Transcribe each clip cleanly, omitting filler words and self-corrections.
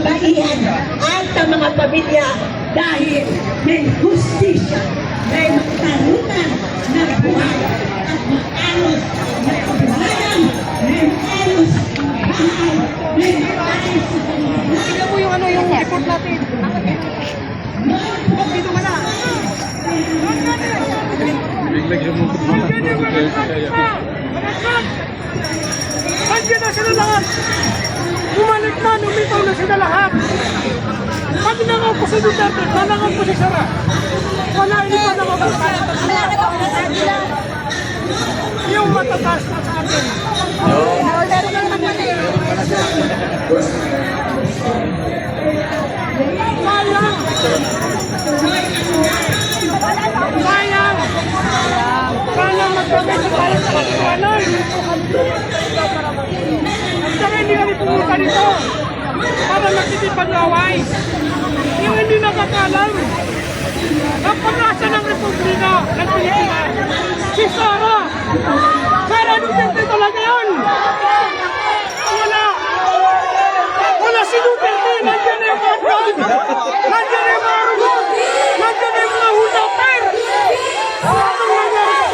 kababaihan at sa mga pamilya dahil may hustisya, may makarutan na buhay at maayos na kabuhayan, may maayos na bahay, may maayos na kanila. Tignan mo yung yung report natin. Dito ka na. Biglang lumukot mo na. Nandiyan na sila lahat. Bumalik na, lumitaw na sila lahat. Pag nangaw ko si Duterte, nanangaw ko si Sara. Wala, hindi pa nangaw ko sa yung matataas na sa atin. Sayang! Sayang! Sayang magkabit sa parang sa kasuanan. At saka hindi kami pumunta nito para magtitipad ng away. Yung hindi nakakalam ang pag-asa ng Republika ng Pilipinas. Si Sara! Sara Duterte talaga yun! Wala! Wala si Duterte! Nandiyan na yung mga drug! Nandiyan na yung mga rugot! Nandiyan na yung mga hudaper! Anong nangyari?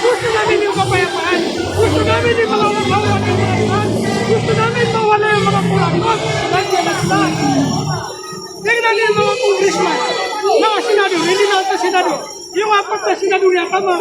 Gusto namin yung kapayapaan. Gusto namin yung mga mawala yung mga gusto namin mawala yung mga kurangkot. Nandiyan na sila. Tingnan niyo yung mga congressman. Mga senado, hindi na ito senado. Yung apat na senado niya, tama.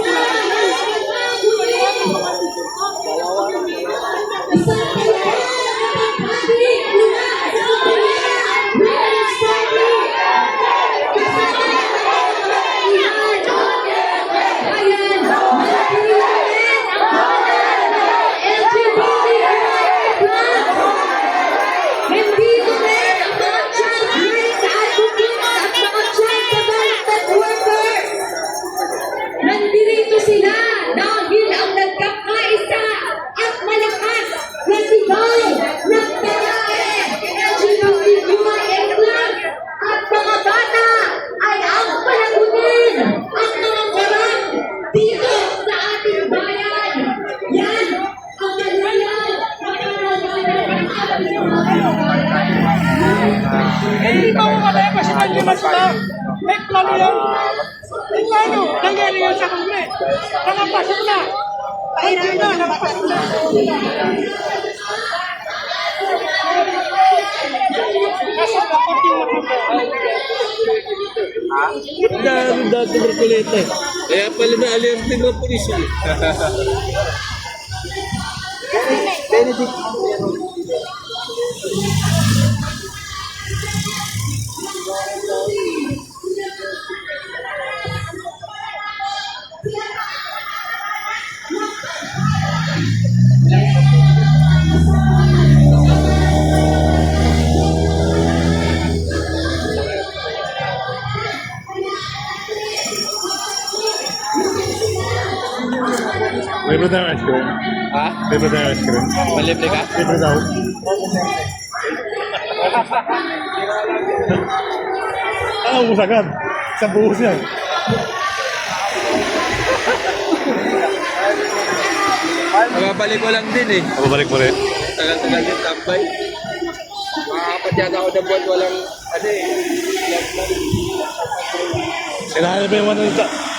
Nandito sila dahil ang nagkakaisa at malakas na sigaw ng pagkain, LGBTQIA+, at mga bata ay ang palagunin ang mga karang dito sa ating bayan. Yan ang nalayaw na karanasan ng ating bayan. Hindi ba mo malaya kasi nandiyan sila? May plano yan. May plano. Nangyari yan sa Kongres. Nakapasok na. Nandiyan na, nakapasok na. Kasi dapat yung matutulog. Dahil dati berkulete. Kaya pala na alerting ng pulis yun. Libre tayo ice cream. Ha? Libre tayo ice cream. Malibre ka? Libre daw. Ubus agad. Isang buhos yan. Mababalik ko lang din eh. Babalik mo rin. Tagal-tagal din tambay. Makakapat yata ako ng buwan walang ano eh. Kailangan ba yung 100?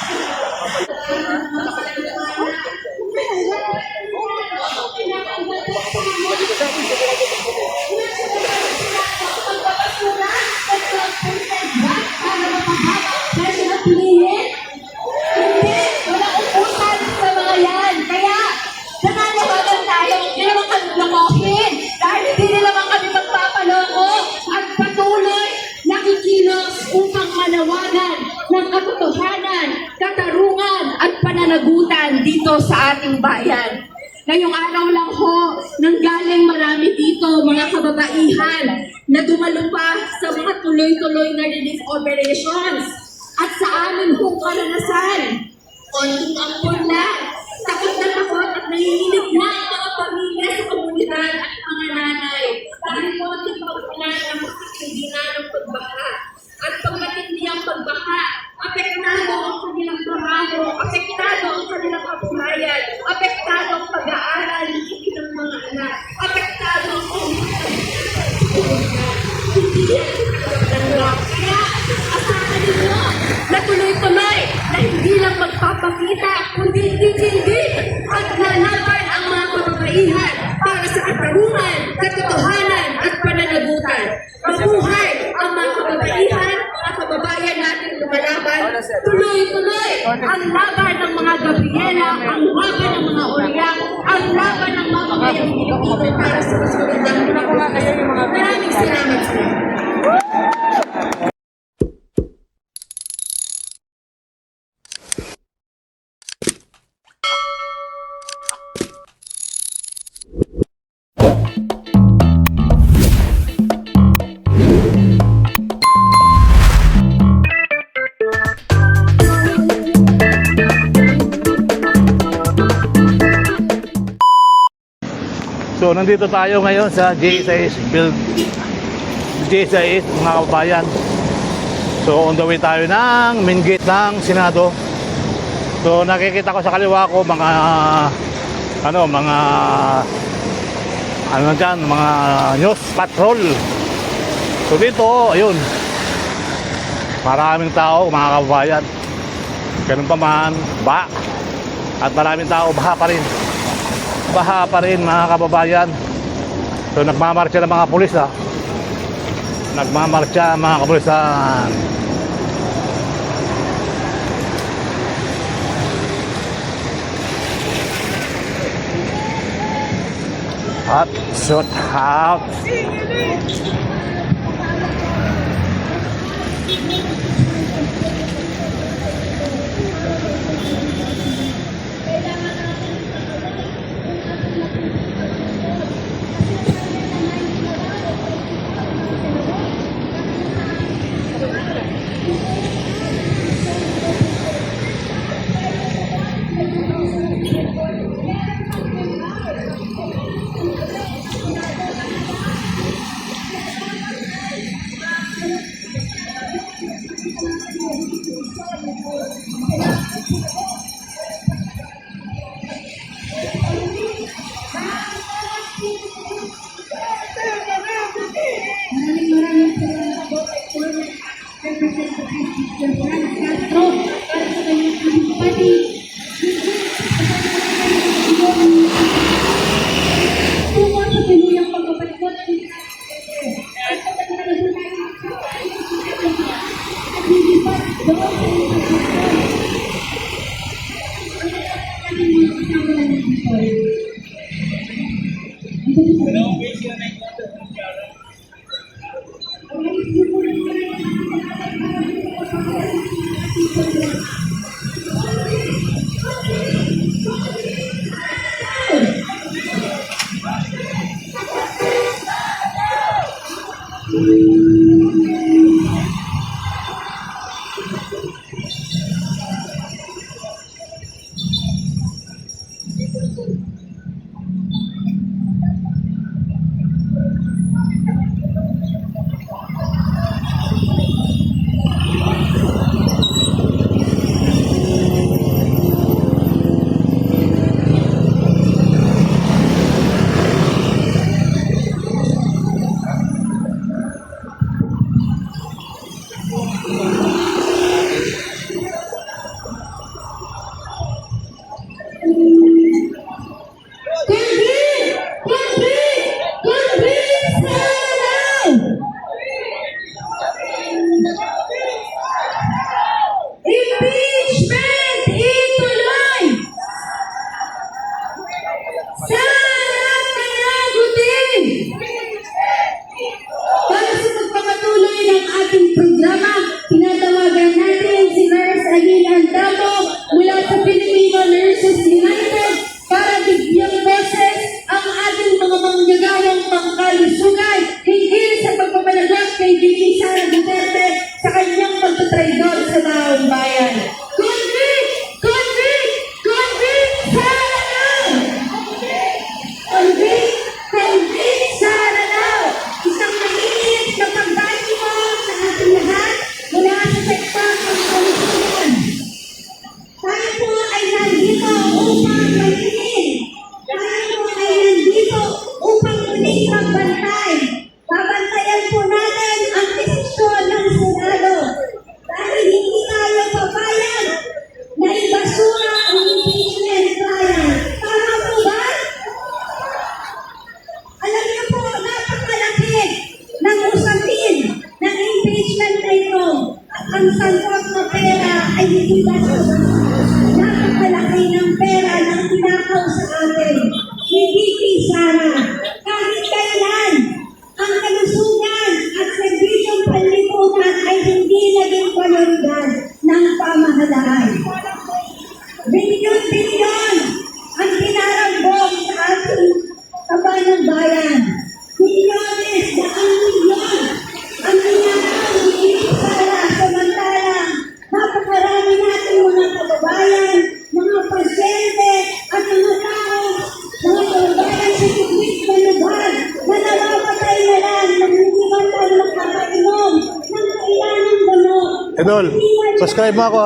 pananagutan dito sa ating bayan. Ngayong araw lang ho, nanggaling marami dito mga kababaihan na dumalo pa sa mga tuloy-tuloy na relief operations. At sa amin hong karanasan, konting ampun lang, takot na takot at nanginginig na ang mga pamilya sa komunidad at mga nanay. Dahil konting pagkulan ang makikindi na ng pagbaha. At pag matindi ang pagbaha, apektado ang kanilang trabaho, apektado ang kanilang kabuhayan, apektado ang pag-aaral ng mga anak, apektado ang hindi kaya asahan ninyo na tuloy-tuloy na hindi lang magpapakita kundi hindi at lalaban ang mga kababaihan para sa katarungan, katotohanan at pananagutan. Mabuhay ang mga kababaihan, mga kababayan natin lumalaban. Tuloy-tuloy ang laban ng mga Gabriela, ang laban ng mga Oriang, ang laban ng mga kabayang Pilipino para sa mas magandang Pilipinas. Maraming salamat sa inyo. So nandito tayo ngayon sa JSIS build, JSIS mga kababayan. So on the way tayo ng main gate ng Senado. So nakikita ko sa kaliwa ko mga mga news patrol. So dito ayun, maraming tao mga kababayan. Ganun pa man, at maraming tao, baha pa rin mga kababayan. So nagmamarcha ng mga pulis nagmamarcha mga kapulisan. Hot shot out. Bigyang boses ang ating mga manggagawang pangkalusugan hinggil sa pagpapagawa ang sangkot na pera ay hindi bastos. Napakalaki ng pera na tinakaw sa atin. Hindi pisara. Kahit kailan, ang kalusugan at serbisyong panlipunan ay hindi naging prioridad ng pamahalaan. Bilyon-bilyon ang pinarambong sa ating kabanang bayan. Milyones na ang milyon ang pinakaw ni Sara, samantalang napakarami natin mga kababayan, mga pasyente at mga tao, mga kababayan sa tuwid na lugar na namamatay na lang nang hindi man tayo nakakainom ng kailanang gamot. Idol, subscribe mo ako.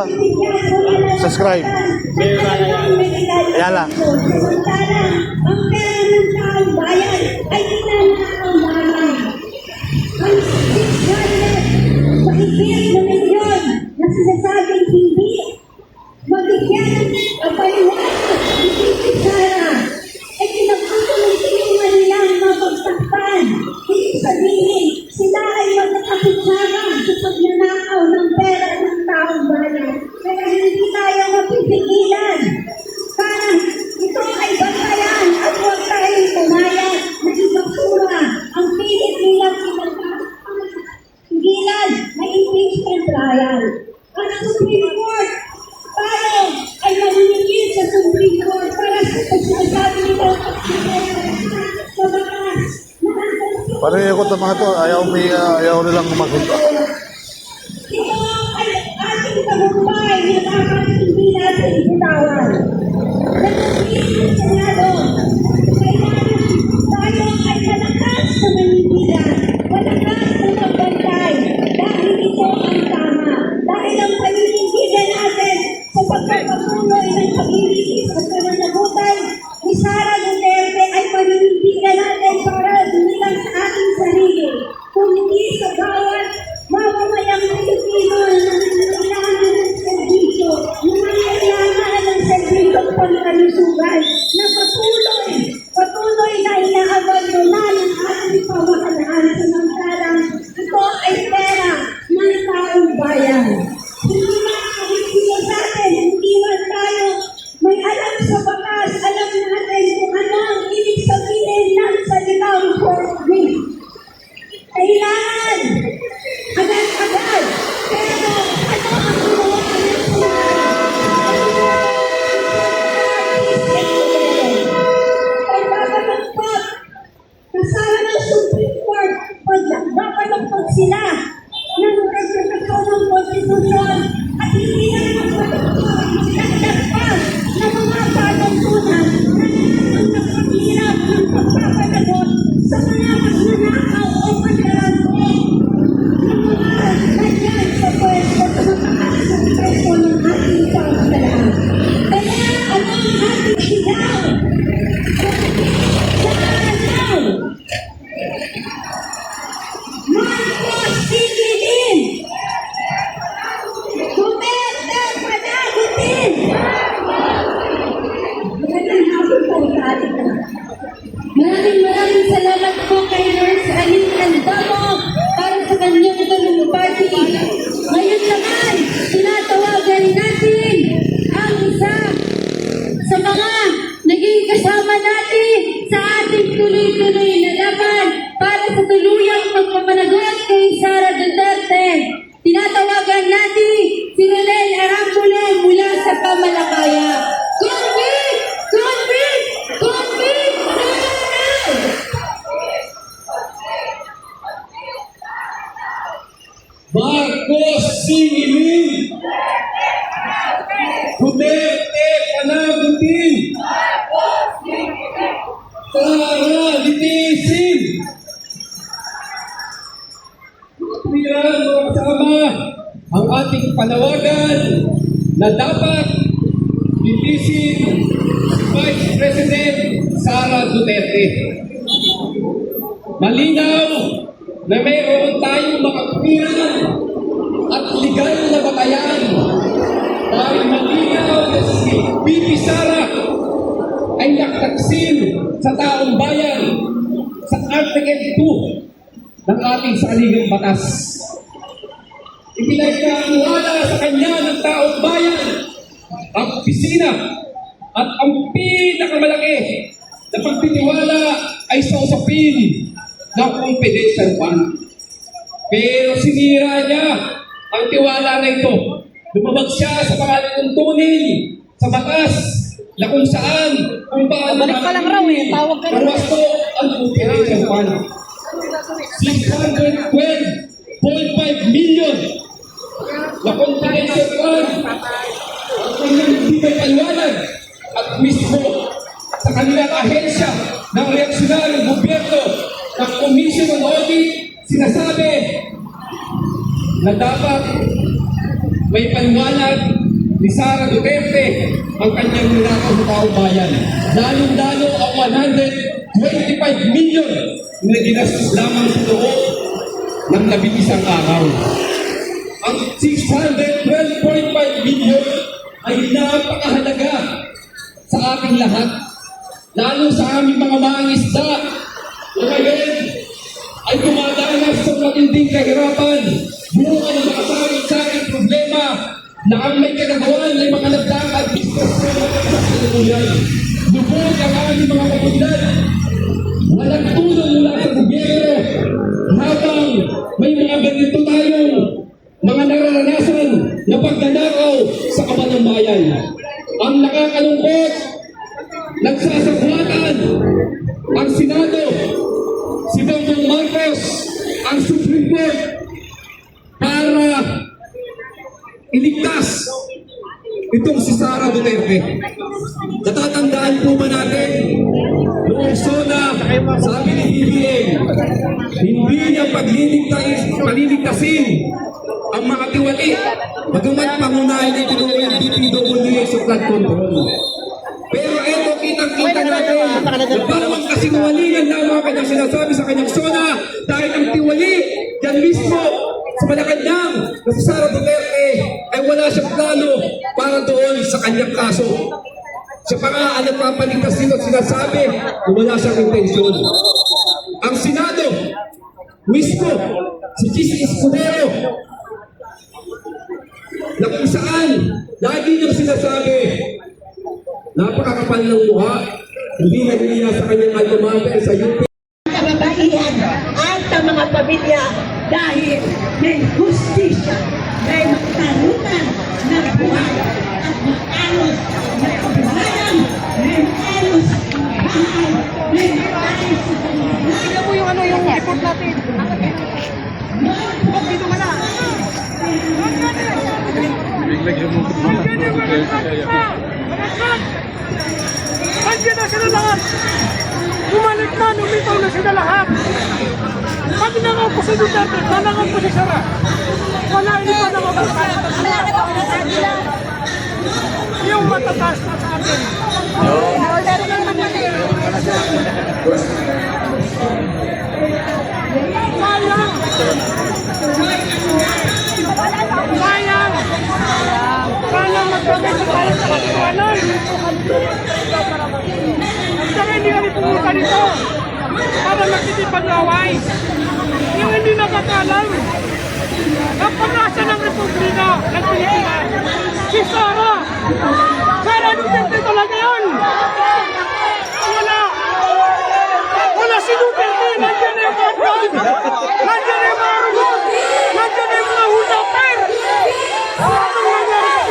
Subscribe. Ayan lang. Samantalang ang pera ng taong bayan ay tinanakang bayan. Ang 600 mahigit na milyon na sinasabing hindi mabigyan ang paliwanag ni Sara ay pinagkakulutungan nilang mapagtakpan. Hindi sabihin sila ay magkakasama sa pagnanakaw ng pera ng taong bayan. Kaya hindi tayo mapipigilan. Para ito ay bantayan at huwag tayong tumayag na ibasura ang pilit nilang pinagpapagilan na impeachment trial. Ang Supreme Court, tayo ay maninigil sa Supreme Court para sa pagsasabi nito sa batas na Paano yung ikot ng mga to? Ayaw nilang magunta. ito ay ating tagumpay na dapat hindi natin bitawan. Nagpapilin ang Senado, kailangan tayo ay malakas sa Manila, malakas na magbantay, dahil ito ang tama. Dahil ang paninindigan natin sa pagpapatuloy ng pag-ibig at pananagutan ni Sara Duterte ay paninindigan natin para hindi lang sa ating sarili, kundi sa bawat mamamayang Pilipino na nangangailangan ng serbisyo, nangangailangan ng serbisyo pangkalusugan, na patuloy na inaabandonan ng ating pamahalaan samantalang ito ay pera ng taong bayan. Hindi man kahit sino sa atin, hindi man tayo may alam sa batas, alam natin kung ano ang ibig sabihin ng salitang COVID. Kailangan agad-agad. Pero ano ang ginawa ng ay babalagpag. Kasama ng Supreme Court, babalagpag sila ng interpretasyon ng konstitusyon at hindi na magbalagpag. Nagdagpag na mga patuntunan na ang nakahirap ng pagpapalagot sa mga magnanakaw o mandaranggo ng mga ganyan sa pwesto sa mataas na pwesto ng ating pamahalaan. Kaya ano ang ating sigaw? Sa araw! Marcos tigilin! Duterte panagutin! Magandang hapon po sa ating lahat. Maraming salamat po kay Nurse Aline Andamo para sa kanyang talumpati. Ngayon naman, tinatawagan natin ang isa sa mga naging kasama natin sa ating tuloy-tuloy na laban para sa tuluyang pagpapanagot kay Sara Duterte. Tinatawagan natin si Ronel Arambulo mula sa Pamalakaya. Convict! Convict! Convict! Ronel! Marcos singilin! Duterte panagutin! Sara litisin! Piran mga kasama ang ating panawagan na dapat litisin si Vice President Sara Duterte. Malinaw na mayroon tayong makapiran at legal na batayan dahil malinaw na si BP Sara ay naktaksin sa taong bayan sa Article 2 ng ating saligang batas. Ipinagkakawala sa kanya ng taong bayan ang opisina at ang pinakamalaki na pagtitiwala ay sa usapin ng confidential fund. Pero sinira niya ang tiwala na ito. Lumabag siya sa pangalan ng tunil sa batas na kung saan, kung paano Balik pa lang raw eh, tawag ka rin. Parwasto ang confidential fund. 612.5 million na confidential fund ang kanyang hindi may paliwanag at mismo sa kanilang ahensya ng reaksyonaryong gobyerno ng Commission on Audit sinasabi na dapat may paliwanag ni Sara Duterte ang kanyang ninakaw sa taong bayan. Lalong-lalo ang 125 million na ginastos lamang sa loob ng 11 araw. Ang 612.5 million ay napakahalaga sa ating lahat, lalo sa aming mga mangisda na ngayon ay dumadanas sa matinding kahirapan, bunga ng mga sari-saring problema na ang may kinagawan ay mga nagdaang administrasyon sa kalukuyan. Lubog ang aming mga komunidad. Walang tulong mula sa gobyerno habang may mga ganito tayong mga nararanasan na pagnanakaw sa kaban ng bayan. Ang nakakalungkot, nagsasabwatan ang Senado, si Bongbong Marcos, ang Supreme Court para iligtas itong si Sara Duterte. Natatandaan po ba natin noong SONA, sabi ni BBM, hindi niya paliligtasin ang mga tiwali, bagamat pangunahin ito ng DPWH sa flood control. Pero eto, kitang-kita natin na parang kasinungalingan lamang ang kanyang sinasabi sa kanyang SONA dahil ang tiwali yan mismo sa Malacanang na si Sara Duterte ay wala siyang plano para doon sa kanyang kaso. Siya pa nga ang nagpapaligtas nito sinasabi na wala siyang intensyon. Ang Senado mismo, si Chis Escudero, na kung saan lagi niyang sinasabi napakakapal ng mukha, hindi nahihiya sa kanyang alma mater sa UP. Kababaihan at ang mga pamilya dahil may hustisya, may magtalunan ng buhay at maayos na kabuhayan, may maayos na bahay, may maayos na pamilya. Tignan mo yung ano, yung report natin. Dito ka na. Nandiyan na sila lahat. Bumalik na, lumitaw na sila lahat. Pag nangaw po si Duterte, nanangaw po si Sara. Wala, hindi pa nangaw po kaya. Yung matataas na sa atin. Sayang. Sayang. Sayang magkakit sa parang sa katiwanan. At saka hindi kami pumunta nito para magtitipad ng away. Yung hindi nakakalam ang pag-asa ng Republika ng Pilipinas. Si Sara. Sara Duterte talaga yun. Wala. Wala si Duterte. Nandiyan na yung mga brand. Nandiyan na yung mga robot. Nandiyan na yung mga hudaper. Anong nangyari?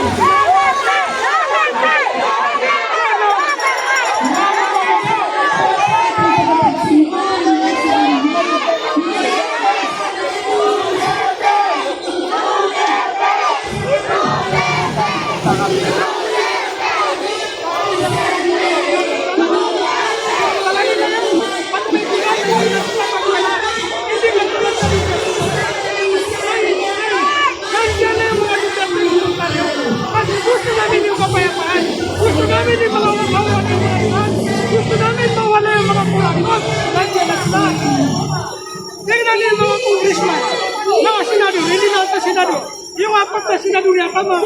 Gusto namin yung kapayapaan. Gusto namin yung mga mawala yung mga gusto namin mawala yung mga kurangkot. Nandiyan na sila. Tingnan niyo yung mga congressman. Mga senado, hindi na sa senado. Yung apat na senado niya, mga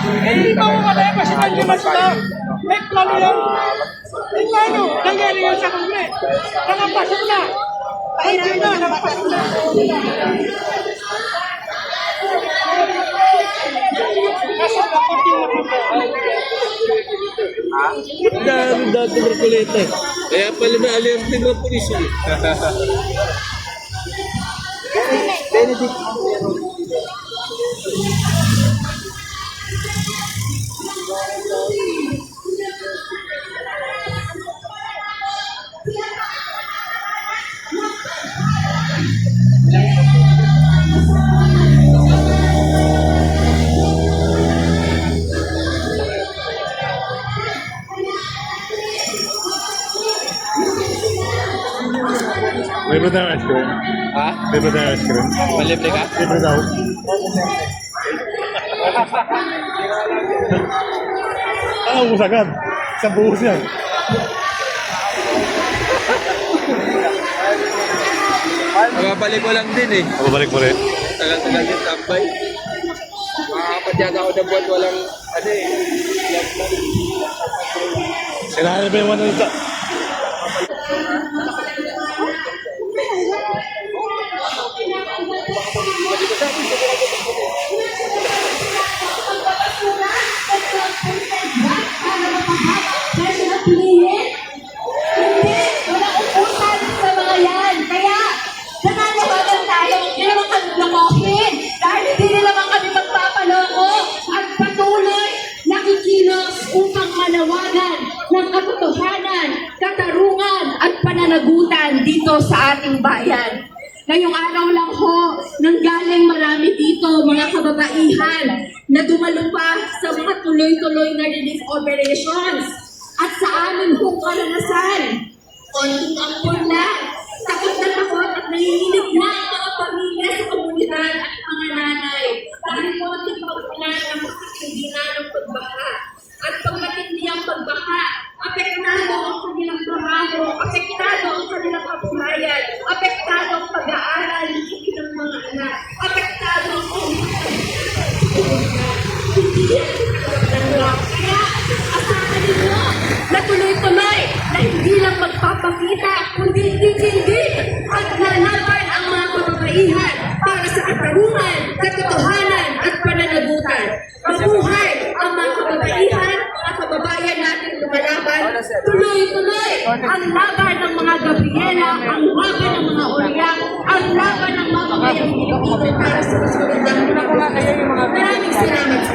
Hindi ba mo malaya kasi nandiyan sila? May plano yan. May plano. Nangyari yan sa Kongres. Nakapasok na. Nandiyan na, nakapasok na. Kasi nakunting na po. Kaya pala na alerting ng pulis eh. Libre tayo ice cream. Ha? Libre tayo ice cream. Malibre ka? Libre daw. Ubus agad. Isang buhos yan. Magabalik ko lang din eh. Babalik mo rin. Tagal-tagal din tambay. Makapadyada ako ng buwan walang ano eh. Sinahan ba yung one nito? Kasi napilit. Hindi, wala upusan sa mga yan. Kaya, nananawagan tayo, hindi naman kami lokohin. Dahil hindi nila naman kami magpapaloko at patuloy nakikilos upang manawagan ng katotohanan, katarungan at pananagutan dito sa ating bayan. Ngayong araw lang ho, nanggaling marami dito mga kababaihan na dumalo pa sa mga tuloy-tuloy na relief operations. At sa amin hong karanasan, konting ampun lang, takot na takot at nanginginig na ang mga pamilya sa komunidad at mga nanay. Dahil konting pagpunan ang hindi na ng pagbaha. At pag matindi ang pagbaha, apektado ang kanilang trabaho, apektado ang kanilang kabuhayan, apektado ang pag-aaral ng mga anak, apektado ang kaya asahan ninyo na tuloy-tuloy na hindi lang magpapakita kundi hindi at lalaban ang mga kababaihan para sa katarungan, katotohanan at pananagutan. Mabuhay ang mga kababaihan, mga kababayan natin lumalaban. Tuloy-tuloy ang laban ng mga Gabriela, ang laban ng mga Oriang, ang laban ng mga kabayang Pilipino para sa kasunod ng mga. Maraming salamat sa